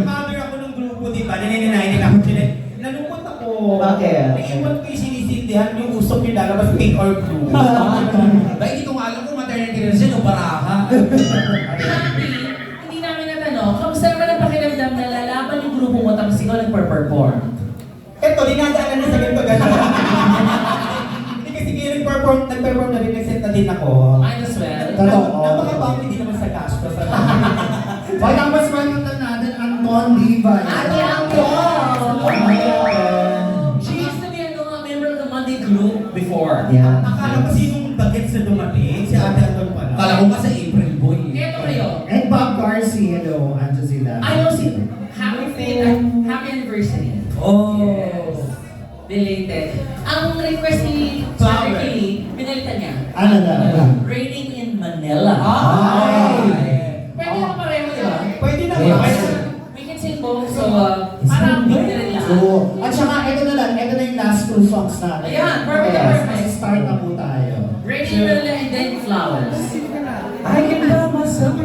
mother ako ng grupo, di ba? Nanininahinig ako sila. Nalungkot ako. Bakit? Naiwan ko yung sinisindihan yung usok yung lalabas pink or blue. Dahil hindi ko nga alam kung maternity nurse o baraha. Hindi namin natanong, kamusta naman ang pakiramdam na lalaban yung grupo mo tapos ikaw nagper-perform? Eto, dinadaanan na sa ganito gano'n. Hindi kasi ngayon nag-perform na rin, nag-set na din ako. Might as well. Totoo. Napaka-bounty din naman sa cash ko. Hoy, tapos manutan natin Anton Diva. Ate Anton! She used to be a member of the Monday group before. Yeah. Akala ko sinong bagets na dumating, si Ate Anton pala. Kala ko nga sa April Boy. Ito kayo. And Bob Garcia, hello, andyan sila. I know si Happy anniversary. Oh. Yes. Belated. Ang request ni Father Kelly, pinalitan niya. Ano na? Raining in Manila. Ay! Pwede naman pareho, di ba? Pwede na Yes. ba? We can sing both, so parang big na rin lahat. So, at saka, ito na lang, ito na yung last two songs natin. Ayan, perfect, Yes, perfect. kasi start na po tayo. Raining in Manila and then Flowers. I can love myself,